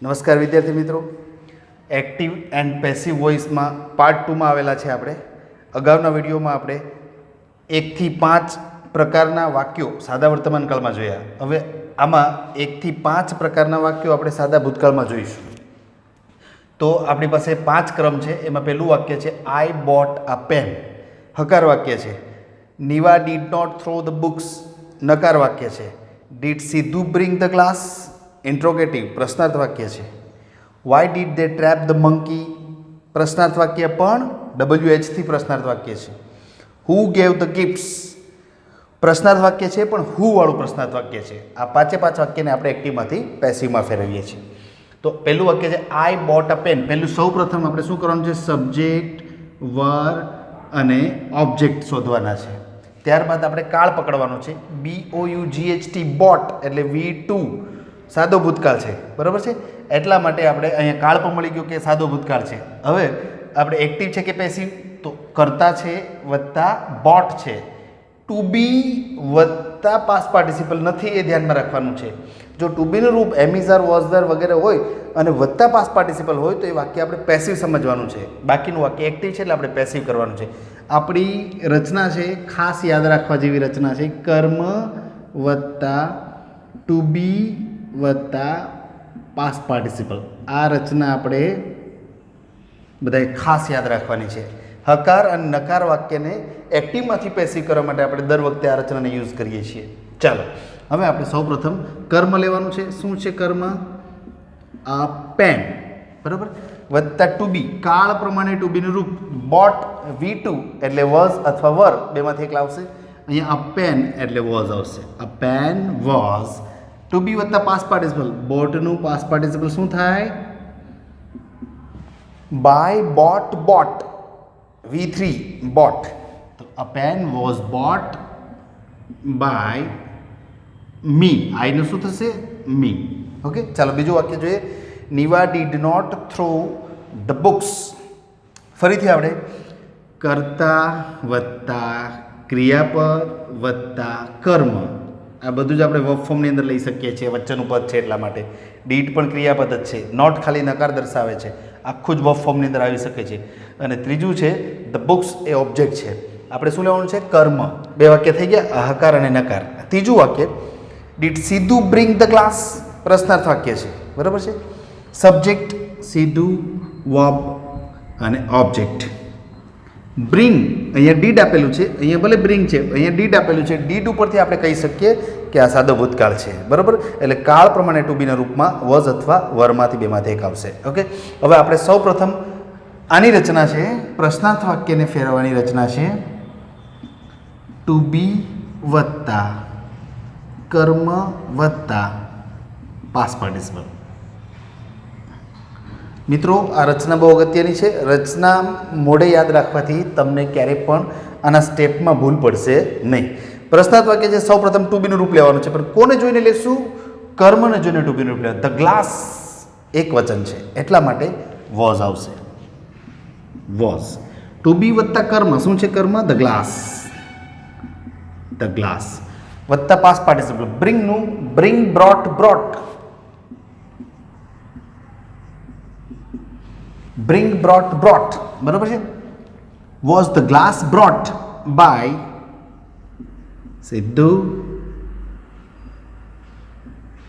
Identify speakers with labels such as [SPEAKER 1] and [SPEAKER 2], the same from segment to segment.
[SPEAKER 1] નમસ્કાર વિદ્યાર્થી મિત્રો, એક્ટિવ એન્ડ પેસિવ વોઇસમાં પાર્ટ 2માં આવેલા છે. આપણે અગાઉના વિડીયોમાં આપણે 1 થી 5 પ્રકારના વાક્યો સાદા વર્તમાનકાળમાં જોયા. હવે આમાં 1 થી 5 પ્રકારના વાક્યો આપણે સાદા ભૂતકાળમાં જોઈશું. તો આપણી પાસે 5 ક્રમ છે. એમાં પહેલું વાક્ય છે આઈ બોટ અ પેન, હકાર વાક્ય છે. Niva did not throw the books, નકાર વાક્ય છે. Did Sidhu bring the glass, interrogative પ્રશ્નાર્થ વાક્ય છે. Why did they trap the monkey, પ્રશ્નાર્થ વાક્ય પણ WH થી પ્રશ્નાર્થ વાક્ય છે. હુ ગેવ ધ ગિફ્ટ્સ, પ્રશ્નાર્થ વાક્ય છે પણ હુ વાળું પ્રશ્નાર્થ વાક્ય છે. આ 5 વાક્યને આપણે એક્ટિવમાંથી પેસિવમાં ફેરવીએ છીએ. તો પહેલું વાક્ય છે આઈ બોટ અ પેન. પહેલું સૌ પ્રથમ આપણે શું કરવાનું છે? સબ્જેક્ટ, વર્બ અને ઓબ્જેક્ટ શોધવાના છે. ત્યારબાદ આપણે કાળ પકડવાનું છે. BOUGHT બોટ એટલે V2 સાદો ભૂતકાળ છે, બરાબર છે. એટલા માટે આપણે અહીંયા કાળ પણ મળી ગયું કે સાદો ભૂતકાળ છે. હવે આપણે એક્ટિવ છે કે પેસિવ? તો કરતા છે વત્તા બોટ છે. ટુ બી વત્તા પાસ્ટ પાર્ટિસિપલ નથી, એ ધ્યાનમાં રાખવાનું છે. જો ટુ બીનું રૂપ એમિઝાર, વોઝધર વગેરે હોય અને વત્તા પાસ્ટ પાર્ટિસિપલ હોય તો એ વાક્ય આપણે પેસિવ સમજવાનું છે. બાકીનું વાક્ય એક્ટિવ છે એટલે આપણે પેસિવ કરવાનું છે. આપણી રચના છે, ખાસ યાદ રાખવા જેવી રચના છે. કર્મ વત્તા ટુ બી વત્તા પાસ્ટ પાર્ટિસિપલ. આ રચના આપણે બધાએ ખાસ યાદ રાખવાની છે. હકાર અને નકાર વાક્યને એક્ટિવમાંથી પેસિવ કરવા માટે આપણે દર વખતે આ રચનાને યુઝ કરીએ છીએ. ચાલો હવે આપણે સૌપ્રથમ કર્મ લેવાનું છે. શું છે કર્મ? આ પેન, બરાબર, વત્તા ટુ બી, કાળ પ્રમાણે ટુ બીનું રૂપ બોટ V2 એટલે વોઝ અથવા વર, બેમાંથી એક આવશે. અહીંયા અ પેન એટલે વોઝ આવશે. A pen was. To be વત્તા પાસ્ટ પાર્ટિસિપલ, બોટનું પાસ્ટ પાર્ટિસિપલ શું થાય? Buy bought, bought V3 bought. તો a pen was bought by me. આઈનું શું થશે? મી. ઓકે, ચાલો બીજું વાક્ય જોઈએ. Niva did not throw the books. ફરીથી આપણે કર્તા વત્તા ક્રિયાપદ વત્તા કર્મ, આ બધું જ આપણે વર્બ ફોર્મની અંદર લઈ શકીએ છીએ. વચ્ચેનું પદ છે એટલા માટે. ડીડ પણ ક્રિયાપદ જ છે. નોટ ખાલી નકાર દર્શાવે છે. આખું જ વર્બ ફોર્મની અંદર આવી શકે છે. અને ત્રીજું છે ધ બુક્સ, એ ઓબ્જેક્ટ છે. આપણે શું લેવાનું છે? કર્મ. બે વાક્ય થઈ ગયા, હકાર અને નકાર. ત્રીજું વાક્ય did Sidhu bring the glass, પ્રશ્નાર્થ વાક્ય છે, બરાબર છે. સબ્જેક્ટ સિદ્ધુ, વર્બ અને ઓબ્જેક્ટ. બ્રિંગ, અહીંયા ડીડ આપેલું છે, અહીંયા ભલે બ્રિંગ છે, અહીંયા ડીડ આપેલું છે. ડીડ ઉપરથી આપણે કહી શકીએ કે આ સાદો ભૂતકાળ છે, બરાબર. એટલે કાળ પ્રમાણે ટુ બીના રૂપમાં વોઝ અથવા વરમાંથી બેમાંથી એક આવશે. ઓકે, હવે આપણે સૌ પ્રથમ આની રચના છે, પ્રશ્નાર્થ વાક્યને ફેરવવાની રચના છે. ટુ બી વત્તા કર્મ વત્તા પાસ્ટ પાર્ટિસિપલ. મિત્રો, આ રચના બહુ અગત્યની છે. રચના મોઢે યાદ રાખવાથી તમને ક્યારેય પણ આના સ્ટેપમાં ભૂલ પડશે નહીં. પ્રશ્નાર્થ વાક્ય છે, સૌ પ્રથમ ટુ બીનું રૂપ લેવાનું છે, પણ કોને જોઈને લેશું? કર્મને જોઈને ટુ બીનું રૂપ લેવાનું. ધ ગ્લાસ એક વચન છે એટલા માટે વોઝ આવશે. વોઝ. ટુ બી વત્તા કર્મ, શું છે કર્મ? The glass. ધ ગ્લાસ વત્તા પાસ્ટ પાર્ટિસિપલ બ્રિંગનું bring, brought, brought. Bring, brought, brought, બરાબર છે. Was the glass brought by Sidhu,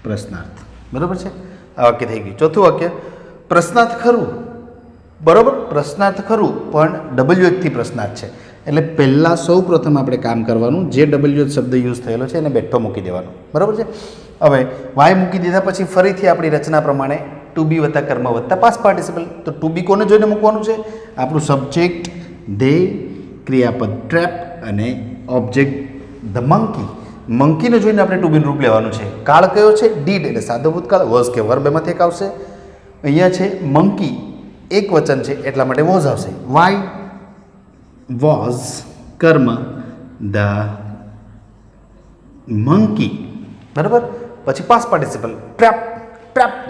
[SPEAKER 1] પ્રશ્નાર્થ, બરાબર છે. આ વાક્ય થઈ ગયું. ચોથું વાક્ય પ્રશ્નાર્થ ખરું, બરાબર. પ્રશ્નાર્થ ખરું પણ WH થી પ્રશ્નાર્થ છે. એટલે પહેલાં સૌ પ્રથમ આપણે કામ કરવાનું, જે WH શબ્દ યુઝ થયેલો છે એને બેઠો મૂકી દેવાનો, બરાબર છે. હવે વાય મૂકી દીધા પછી ફરીથી આપણી રચના પ્રમાણે ટુ બી વત્તા કર્મ વત્તા પાસ્ટ પાર્ટિસિપલ. તો ટુ બી કોને જોઈને મૂકવાનું છે? આપણું સબ્જેક્ટ ધે, ક્રિયાપદ ટ્રેપ અને ઓબ્જેક્ટ ધ મંકી. મંકીને જોઈને આપણે ટુ બીનું રૂપ લેવાનું છે. કાળ કયો છે? ડીડ એટલે સાદો ભૂતકાળ. વોઝ કે વર્બ એમાંથી એક આવશે. અહીંયા છે મંકી, એક વચન છે એટલા માટે વોઝ આવશે. વાય વોઝ કર્મ ધ મંકી, બરાબર. પછી પાસ્ટ પાર્ટિસિપલ ટ્રેપ, ટ્રેપ્ડ,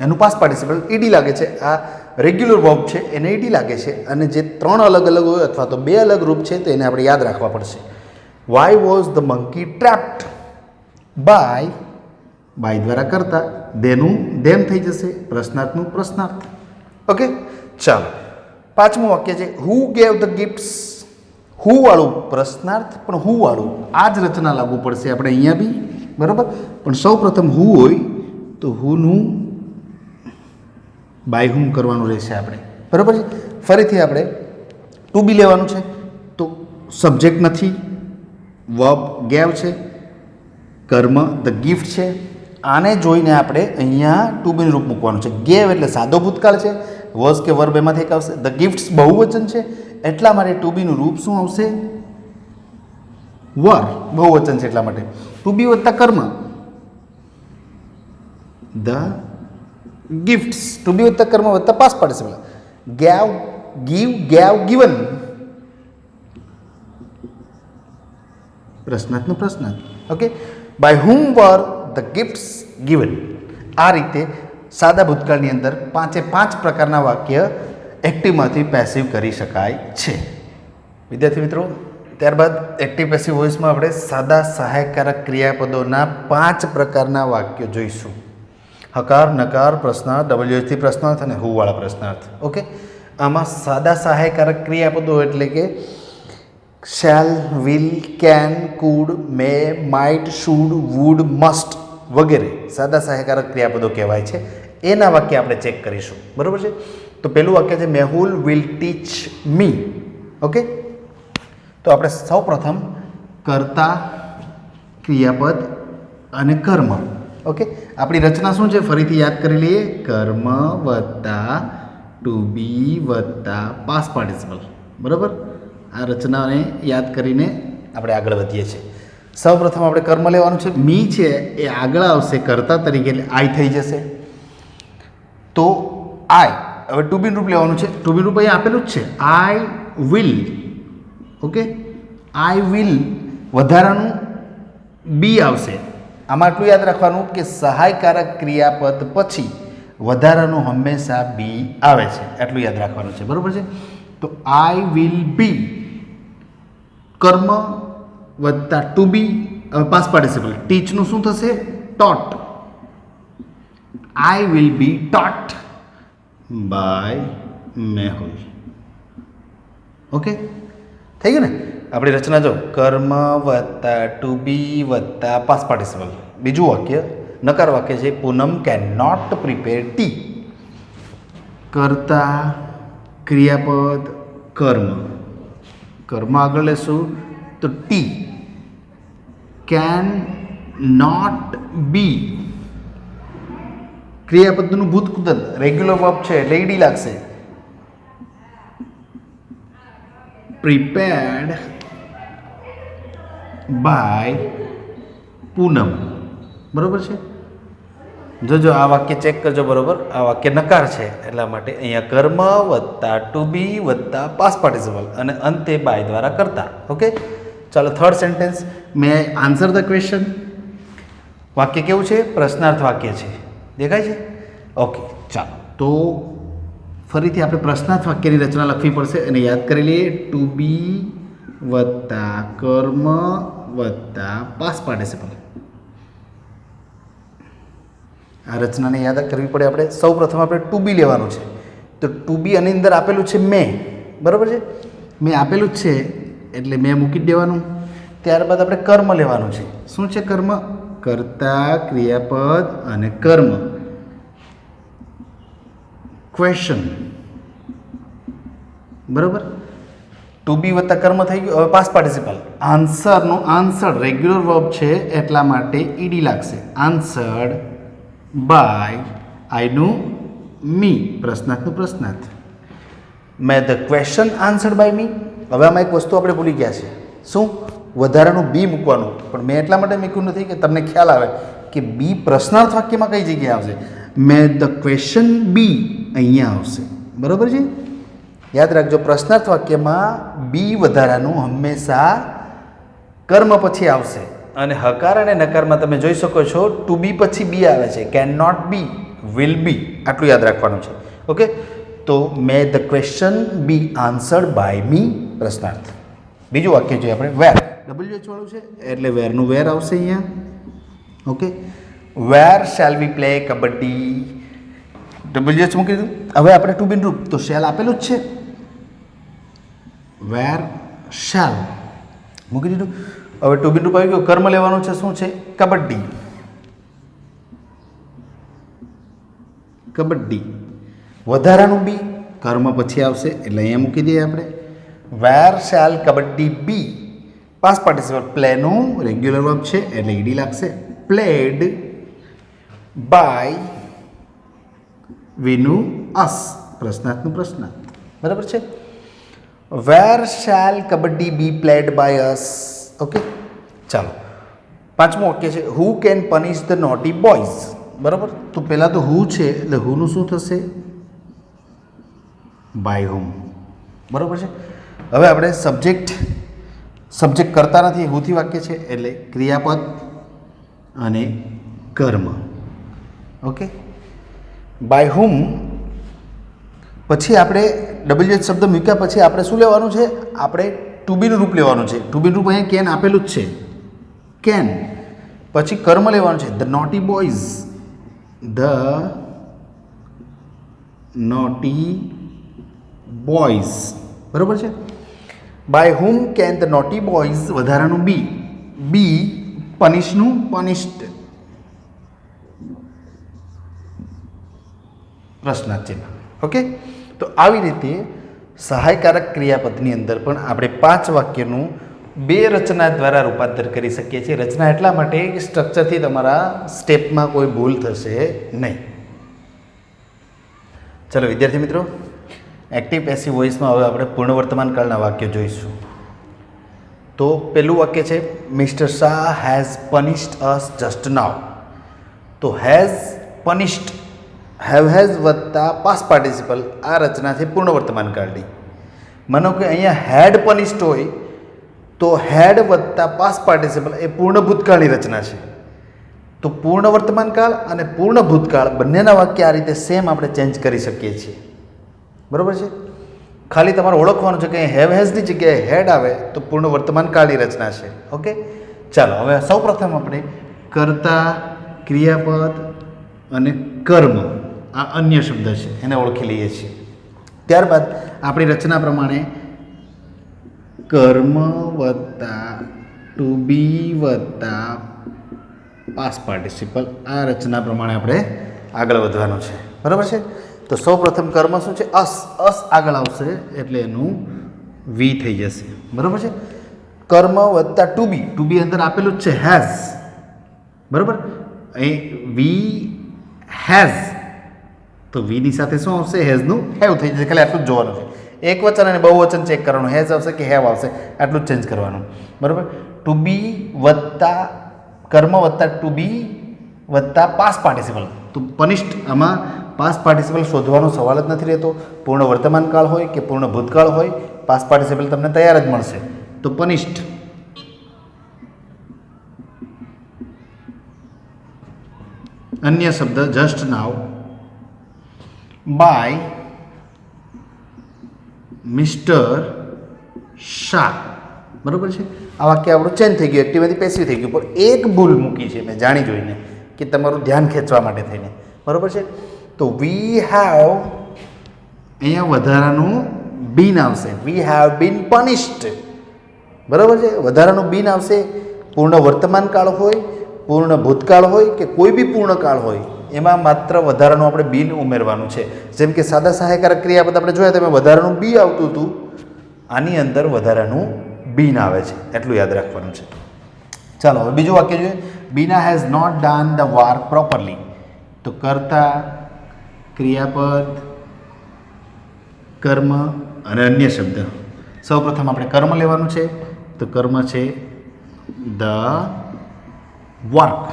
[SPEAKER 1] એનું પાસ્ટ પાર્ટિસિપલ ઈડી લાગે છે. આ રેગ્યુલર વર્બ છે એને ઈડી લાગે છે. અને જે 3 અલગ અલગ હોય અથવા તો 2 અલગ રૂપ છે તો એને આપણે યાદ રાખવા પડશે. Why was the monkey trapped? By દ્વારા કરતા, દેનું ધેમ થઈ જશે, પ્રશ્નાર્થનું પ્રશ્નાર્થ. ઓકે, ચાલો પાંચમું વાક્ય છે હુ ગેવ ધ ગિફ્ટ્સ. હુ વાળું પ્રશ્નાર્થ, પણ હુ વાળું આ જ રચના લાગુ પડશે આપણે અહીંયા બી, બરાબર. પણ સૌ પ્રથમ હુ હોય તો હુનું બાય હુમ કરવાનું રહેશે આપણે, બરાબર છે. ફરીથી આપણે ટુ બી લેવાનું છે, તો સબ્જેક્ટ નથી, વર્બ ગેવ છે, કર્મ ધ ગિફ્ટ છે. આને જોઈને આપણે અહીંયા ટુ બીનું રૂપ મૂકવાનું છે. ગેવ એટલે સાદો ભૂતકાળ છે, વોઝ કે વર્બ એમાંથી એક આવશે. ધ ગિફ્ટ્સ બહુવચન છે, એટલા માટે ટુ બીનું રૂપ શું આવશે? વર. બહુવચન છે એટલા માટે ટુ બી વત્તા કર્મ, ધ ગિફ્ટ્સ. ટુ બી વત્તા કર્મ વત્તા past participle. Gave, give, gave, given. પ્રશ્નાર્થનો પ્રશ્નાર્થ. Okay, by whom were the gifts given. આ રીતે સાદા ભૂતકાળની અંદર 5 પ્રકારના વાક્ય એક્ટિવમાંથી પેસિવ કરી શકાય છે. વિદ્યાર્થી મિત્રો, ત્યારબાદ એક્ટિવ પેસિવ વોઇસમાં આપણે સાદા સહાયકારક ક્રિયાપદોના 5 પ્રકારના વાક્યો જોઈશું. હકાર, નકાર, પ્રશ્નાર્થ, ડબલ્યુએચથી પ્રશ્નાર્થ અને હુવાળા પ્રશ્નાર્થ. ઓકે, આમાં સાદા સહાયકારક ક્રિયાપદો એટલે કે shall, will, can, could, may, might, should, would, must વગેરે સાદા સહાયકારક ક્રિયાપદો કહેવાય છે. એના વાક્ય આપણે ચેક કરીશું, બરાબર છે. તો પહેલું વાક્ય છે Mehul will teach me. Okay, તો આપણે સૌ પ્રથમ કર્તા, ક્રિયાપદ અને કર્મ. ઓકે, આપણી રચના શું છે ફરીથી યાદ કરી લઈએ. કર્મ વત્તા ટુ બી વત્તા પાસ્ટ પાર્ટિસિપલ, બરાબર. આ રચનાને યાદ કરીને આપણે આગળ વધીએ છીએ. સૌ પ્રથમ આપણે કર્મ લેવાનું છે. મી છે એ આગળ આવશે કર્તા તરીકે, એટલે આઈ થઈ જશે. તો આઈ, હવે ટુ બી રૂપ લેવાનું છે. ટુ બી રૂપ અહીંયા આપેલું જ છે, I will. Okay, I will વધારાનું બી આવશે. આમાં એટલું યાદ રાખવાનું કે સહાયકારક ક્રિયાપદ પછી વધારાનું હંમેશા બી આવે છે, એટલું યાદ રાખવાનું છે, બરાબર છે. તો આઈ વિલ બી કર્મ વત્તા ટુ બી પાસ્ટ પાર્ટિસિપલ. ટીચનું શું થશે? Taught. I will be taught by Mehul. Okay, થઈ ગયું ને આપણી રચના. જો કર્મ વત્તા ટુ બી વત્તા પાસ્ટ પાર્ટિસિપલ. બીજું વાક્ય નકાર વાક્ય છે Poonam can not prepare tea. કર્તા, ક્રિયાપદ, કર્મ. કર્મ આગળ લેશું તો ટી. કેન નોટ બી ક્રિયાપદનું ભૂતકૃદંત રેગ્યુલર વર્બ છે એટલે ઈડી લાગશે. પ્રિપેર્ડ બાય પૂનમ, બરોબર છે. જોજો આ વાક્ય ચેક કરજો, બરોબર. આ વાક્ય નકાર છે એટલા માટે અહીંયા કર્મ વત્તા ટુ બી વત્તા પાસ્ટ પાર્ટિસિપલ અને અંતે બાય દ્વારા કરતા. ઓકે, ચાલો third sentence. May answer the question. વાક્ય કેવું છે? પ્રશ્નાર્થ વાક્ય છે, દેખાય છે? ઓકે, ચાલો તો ફરીથી આપણે પ્રશ્નાર્થ વાક્યની રચના લખવી પડશે અને યાદ કરી લઈએ. ટુ બી વત્તા કર્મ વત્તા પાસ્ટ પાર્ટિસિપલ. આ રચનાને યાદ કરવી પડે આપણે. સૌ પ્રથમ આપણે ટુ બી લેવાનું છે. તો ટુ બી આની અંદર આપેલું છે મેં, બરાબર છે. મેં આપેલું જ છે એટલે મેં મૂકી જ દેવાનું. ત્યારબાદ આપણે કર્મ લેવાનું છે. શું છે કર્મ? કર્તા, ક્રિયાપદ અને કર્મ. ક્વેશ્ચન, બરાબર. ટુ બી વત્તા કર્મ થઈ ગયું. હવે પાસ્ટ પાર્ટિસિપલ. આન્સરનો આન્સર રેગ્યુલર વર્બ છે એટલા માટે ઈડી લાગશે. આન્સર્ડ બાય આઈનું મી, પ્રશ્નાર્થનું પ્રશ્નાર્થ. May the question answered by me. હવે આમાં એક વસ્તુ આપણે ભૂલી ગયા છે. શું? વધારાનું બી મૂકવાનું. પણ મેં એટલા માટે મૂક્યું નથી કે તમને ખ્યાલ આવે કે બી પ્રશ્નાર્થ વાક્યમાં કઈ જગ્યાએ આવશે. મેં ધ ક્વેશ્ચન બી અહીંયા આવશે, બરાબર છે. યાદ રાખજો, પ્રશ્નાર્થ વાક્યમાં બી વધારાનું હંમેશા કર્મ પછી આવશે. અને હકાર અને નકારમાં તમે જોઈ શકો છો ટુ બી પછી બી આવે છે. Can not be, will be, આટલું યાદ રાખવાનું છે. ઓકે, તો may the question be answered by me, પ્રશ્નાર્થ. બીજું વાક્ય જોઈએ આપણે વેર. ડબલ્યુએચ વાળું છે એટલે વેરનું વેર આવશે અહીંયા. Okay, where shall we play kabaddi, WH મૂકી દીધું. હવે આપણે ટુ બિન રૂપ તો શેલ આપેલું જ છે, વેર શેલ મૂકી દીધું. હવે ટુ બિન રૂપ આવી ગયું, કર્મ લેવાનું છે, શું છે? કબડ્ડી. કબડ્ડી વધારાનું બી કર્મ પછી આવશે એટલે અહીંયા મૂકી દઈએ આપણે. Where shall kabaddi be, past participle પ્લેનું રેગ્યુલર વર્બ છે એટલે ઈડી લાગશે. પ્લેડ બાય વિનુ અસ, પ્રશ્નાર્થનું પ્રશ્નાર્થ, બરાબર છે. Where shall kabaddi be played by us. Okay, ચાલો પાંચમું વાક્ય છે, who can punish the naughty boys. બરાબર, તો પહેલાં તો હુ છે એટલે હુનું શું થશે? બાય હુમ. બરાબર છે. હવે આપણે સબ્જેક્ટ કરતા નથી, હુથી વાક્ય છે એટલે ક્રિયાપદ અને કર્મ. ઓકે, બાય હુમ પછી આપણે WH શબ્દ મૂક્યા પછી આપણે શું લેવાનું છે? આપણે ટુ બીનું રૂપ લેવાનું છે. ટુ બીનું રૂપ અહીંયા કેન આપેલું જ છે, કેન. પછી કર્મ લેવાનું છે, the naughty boys, the naughty boys. બરાબર છે. By whom can the naughty boys, વધારાનું બી, બી પનિશનું પનિશ્ડ, પ્રશ્નાર્થ ચિહ્ન. ઓકે, તો આવી રીતે સહાયકારક ક્રિયાપદની અંદર પણ આપણે 5 વાક્યનું 2 રચના દ્વારા રૂપાંતર કરી શકીએ છીએ. રચના એટલા માટે કે સ્ટ્રક્ચરથી તમારા સ્ટેપમાં કોઈ ભૂલ થશે નહીં. ચલો વિદ્યાર્થી મિત્રો, એક્ટિવ પેસિવ વોઇસમાં હવે આપણે પૂર્ણ વર્તમાન કાળના વાક્યો જોઈશું. તો પહેલું વાક્ય છે, mister Shah has punished us just now. તો હેઝ પનિશ્ડ, હેઝ વત્તા પાસ્ટ પાર્ટિસિપલ, આ રચના છે પૂર્ણ વર્તમાન કાળની. માનો કે અહીંયા હેડ પનિશ્ડ હોય તો હેડ વત્તા પાસ્ટ પાર્ટિસિપલ એ પૂર્ણ ભૂતકાળની રચના છે. તો પૂર્ણ વર્તમાન કાળ અને પૂર્ણ ભૂતકાળ બંનેના વાક્ય આ રીતે સેમ આપણે ચેન્જ કરી શકીએ છીએ. બરાબર છે. ખાલી તમારે ઓળખવાનું છે કે હેવ હેઝની જગ્યાએ હેડ આવે તો પૂર્ણ વર્તમાન કાળની રચના છે. ઓકે, ચાલો હવે સૌપ્રથમ આપણે કર્તા, ક્રિયાપદ અને કર્મ, આ અન્ય શબ્દ છે એને ઓળખી લઈએ છીએ. ત્યારબાદ આપણી રચના પ્રમાણે કર્મ વત્તા ટુ બી વત્તા પાસ્ટ પાર્ટિસિપલ, આ રચના પ્રમાણે આપણે આગળ વધવાનું છે. બરાબર છે. તો સૌપ્રથમ કર્મ શું છે? અસ. અસ આગળ આવશે એટલે એનું વી થઈ જશે. બરાબર છે. કર્મ વત્તા ટુ બી અંદર આપેલું જ છે હેઝ. બરાબર, અહીં વી હેઝ, તો વીની સાથે શું આવશે? હેઝનું હેવ થઈ જશે. ખાલી આટલું જ જોવાનું છે. એક વચન અને બહુવચન ચેક કરવાનું, હેઝ આવશે કે હેવ આવશે, આટલું જ ચેન્જ કરવાનું. બરાબર. ટુ બી વત્તા કર્મ વત્તા ટુ બી વત્તા પાસ્ટ પાર્ટિસિપલ. તો પનિશ્ડ, આમાં પાસ્ટ પાર્ટિસિપલ શોધવાનો સવાલ જ નથી રહેતો. પૂર્ણ વર્તમાન કાળ હોય કે પૂર્ણ ભૂતકાળ હોય, પાસ્ટ પાર્ટિસિપલ તમને તૈયાર જ મળશે. તો પનિશ્ડ. અન્ય શબ્દ just now by mister Shah. બરાબર છે. આ વાક્ય આપણું ચેન્જ થઈ ગયું, એક્ટિવમાંથી પેસિવ થઈ ગયું. પણ એક ભૂલ મૂકી છે મેં જાણી જોઈને કે તમારું ધ્યાન ખેંચવા માટે થઈને. બરાબર છે. તો વી હેવ, અહીંયા વધારાનું બીન આવશે. We have been punished. બરાબર છે. વધારાનું બીન આવશે. પૂર્ણ વર્તમાન કાળ હોય, પૂર્ણ ભૂતકાળ હોય કે કોઈ બી પૂર્ણ કાળ હોય, એમાં માત્ર વધારાનું આપણે બીન ઉમેરવાનું છે. જેમ કે સાદા સહાયકારક ક્રિયાપદ આપણે જોયા તેમાં વધારાનું બી આવતું હતું, આની અંદર વધારાનું બીન આવે છે, એટલું યાદ રાખવાનું છે. ચાલો હવે બીજું વાક્ય જોઈએ. Bina has not done the work properly. તો કર્તા, ક્રિયાપદ, કર્મ અને અન્ય શબ્દ. સૌપ્રથમ આપણે કર્મ લેવાનું છે. તો કર્મ છે the work.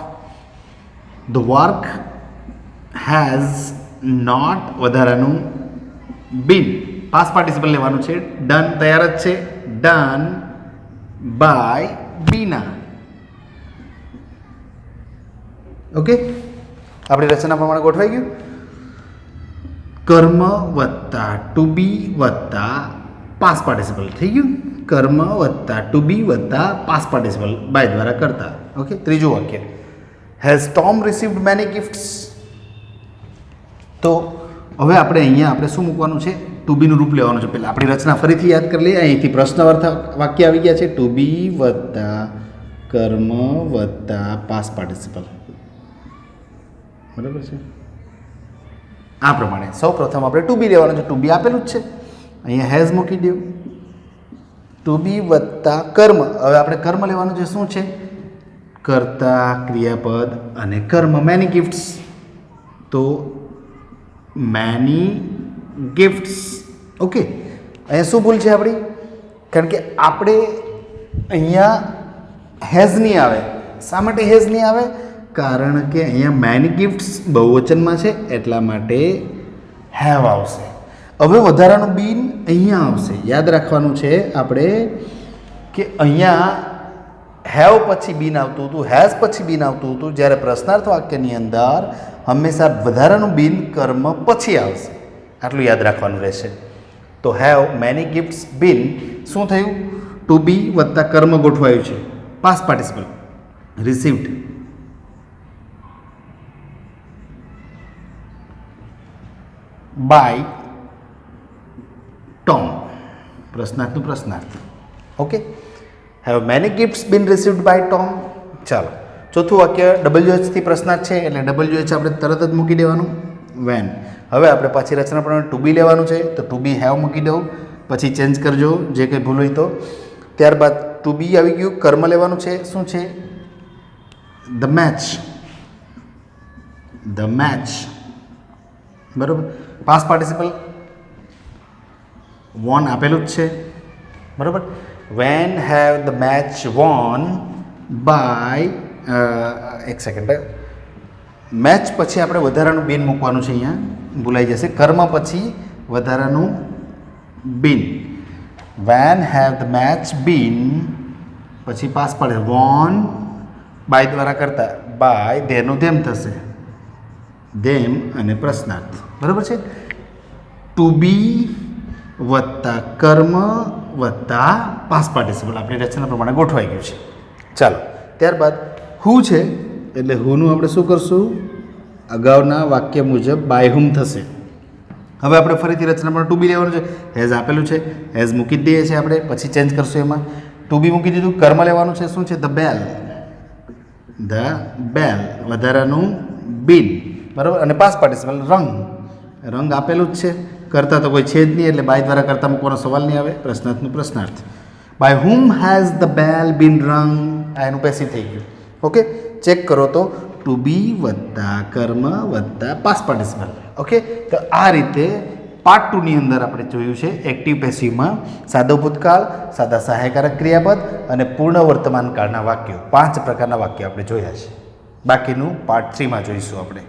[SPEAKER 1] The work has not, વધારાનું બીન, પાસ્ટ પાર્ટિસિપલ લેવાનું છે. ડન તૈયાર જ છે, ડન બાય બીના. ઓકે, આપણી રચના પ્રમાણે ગોઠવાઈ ગયું. કર્મ વત્તા ટુ બી વત્તા પાસ્ટ પાર્ટિસિપલ થઈ ગયું. કર્મ વત્તા ટુ બી વત્તા પાસ્ટ પાર્ટિસિપલ બાય દ્વારા કરતા. ઓકે, ત્રીજું વાક્ય, has Tom received many gifts. તો હવે આપણે શું મૂકવાનું છે? ટુ બીનું રૂપ લેવાનું છે. પહેલાં આપણી રચના ફરીથી યાદ કરી લઈએ. અહીંથી પ્રશ્નાર્થ વાક્ય આવી ગયા છે. ટુ બી વત્તા કર્મ વત્તા પાસ્ટ પાર્ટિસિપલ. બરાબર છે. આ પ્રમાણે સૌ પ્રથમ આપણે ટુ બી લેવાનું છે. ટુ બી આપેલું જ છે, અહીંયા હેઝ મૂકી દો. ટુ બી વત્તા કર્મ. હવે આપણે કર્મ લેવાનું છે. શું છે? કર્તા, ક્રિયાપદ અને કર્મ. Many gifts. તો મેની ગિફ્ટ્સ. ઓકે, અહીંયા શું ભૂલ છે આપણી? કારણ કે આપણે અહીંયા હેઝ નહીં આવે. શા માટે હેઝ નહીં આવે? કારણ કે અહીંયા મેની ગિફ્ટ્સ બહુવચનમાં છે, એટલા માટે હેવ આવશે. હવે વધારાનું બીન અહીંયા આવશે. યાદ રાખવાનું છે આપણે કે અહીંયા હેવ પછી બીન આવતું હતું, હેઝ પછી બીન આવતું હતું, જ્યારે પ્રશ્નાર્થ વાક્યની અંદર હંમેશા વધારાનું બીન કર્મ પછી આવશે. આટલું યાદ રાખવાનું રહેશે. તો હેવ મેની ગિફ્ટ્સ બીન શું થયું? ટુ બી વત્તા કર્મ ગોઠવાયું છે. Past participle received. By Tom. પ્રશ્નાર્થનું પ્રશ્નાર્થ. Okay, have many gifts been received by Tom. ચાલો, ચોથું વાક્ય WH થી પ્રશ્નાર્થ છે, એટલે WH આપણે તરત જ મૂકી દેવાનું. વેન. હવે આપણે પાછી રચના પ્રમાણે ટુ બી લેવાનું છે, તો ટુ બી હેવ મૂકી દઉં. પછી ચેન્જ કરજો જે કંઈ ભૂલ હોય તો. ત્યારબાદ ટુ બી આવી ગયું. કર્મ લેવાનું છે. શું છે? The match. The match. બરાબર. પાસ્ટ પાર્ટિસિપલ વોન આપેલું જ છે. બરાબર. When have the match won by એક સેકન્ડ. મેચ પછી આપણે વધારાનું બીન મૂકવાનું છે. અહીંયા ભૂલાઈ જશે. કર્મ પછી વધારાનું બીન. વેન હેવ ધ મેચ બીન પછી પાસ પડે વોન બાય દ્વારા કરતા બાય ધેનું ધેમ થશે. ધેમ અને પ્રશ્નાર્થ. બરાબર છે. ટુ બી વત્તા કર્મ વત્તા પાસ્ટ પાર્ટિસિપલ આપણી રચના પ્રમાણે ગોઠવાઈ ગયું છે. ચાલો, ત્યારબાદ હુ છે, એટલે હુનું આપણે શું કરશું? અગાઉના વાક્ય મુજબ બાય હુમ થશે. હવે આપણે ફરીથી રચના પ્રમાણે ટુ બી લેવાનું છે. હેઝ આપેલું છે, હેઝ મૂકી જ દઈએ છીએ આપણે. પછી ચેન્જ કરશું. એમાં ટુ બી મૂકી દીધું. કર્મ લેવાનું છે. શું છે? The bell. ધ બેલ વધારાનું બીન. બરાબર. અને પાસ્ટ પાર્ટિસિપલ રંગ. રંગ આપેલું જ છે. કરતા તો કોઈ છે જ નહીં, એટલે બાય દ્વારા કરતા મૂકવાનો સવાલ નહીં આવે. પ્રશ્નાર્થનું પ્રશ્નાર્થ. By whom has the bell been rung. આ એનું પેસિવ થઈ ગયું. ઓકે, ચેક કરો તો ટુ બી વત્તા કર્મ વત્તા પાસ્ટ પાર્ટિસિપલ. ઓકે, તો આ રીતે પાર્ટ 2 ની અંદર આપણે જોયું છે એક્ટિવ પેસિવમાં સાદો ભૂતકાળ, સાદા સહાયકારક ક્રિયાપદ અને પૂર્ણ વર્તમાન કાળના વાક્યો. 5 પ્રકારના વાક્યો આપણે જોયા છે. બાકીનું પાર્ટ 3 માં જોઈશું આપણે.